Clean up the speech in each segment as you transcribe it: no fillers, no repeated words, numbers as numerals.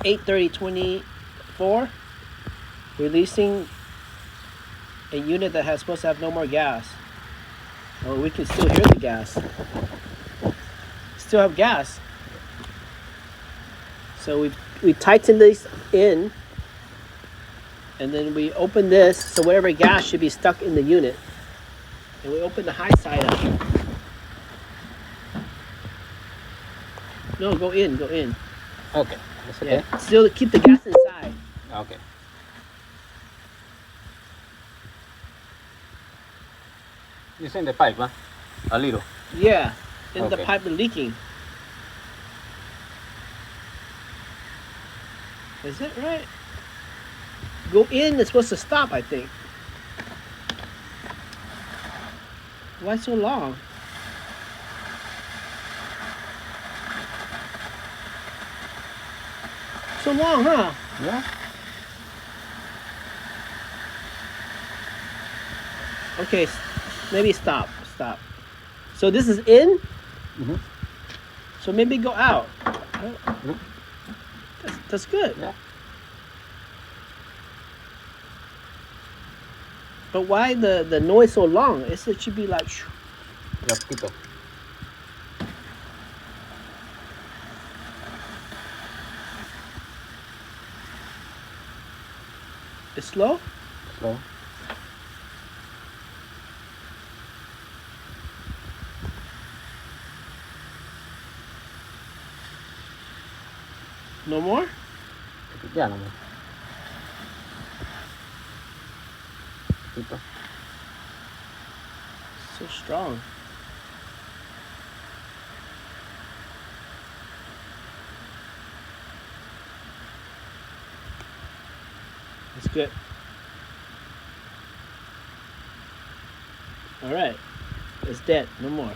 8:30:24, releasing a unit that has supposed to have no more gas. Oh, we can still hear the gas. Still have gas. So we tighten this in, and then we open this, so whatever gas should be stuck in the unit. And we open the high side up. No, go in. Okay. That's okay. Yeah, still keep the gas inside. Okay. It's in the pipe, huh? A little. Yeah, and the Okay. pipe is leaking. Is it right? Go in, it's supposed to stop, I think. Why so long? So long, huh? Yeah. Okay, maybe stop. So this is in? Mm-hmm. So maybe go out. Mhm. That's good. Yeah. But why the noise so long? It should be like... Ya poquito. It's slow? Slow. No more? Ya no more. Poquito. So strong. That's good. All right. It's dead. No more.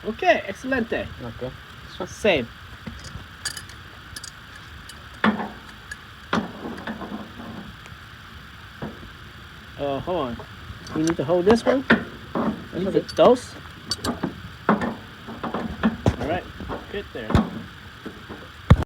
Okay, excelente. Okay. So, Same. Oh, hold on. You need to hold this one? that's okay. Those? All right. Good there.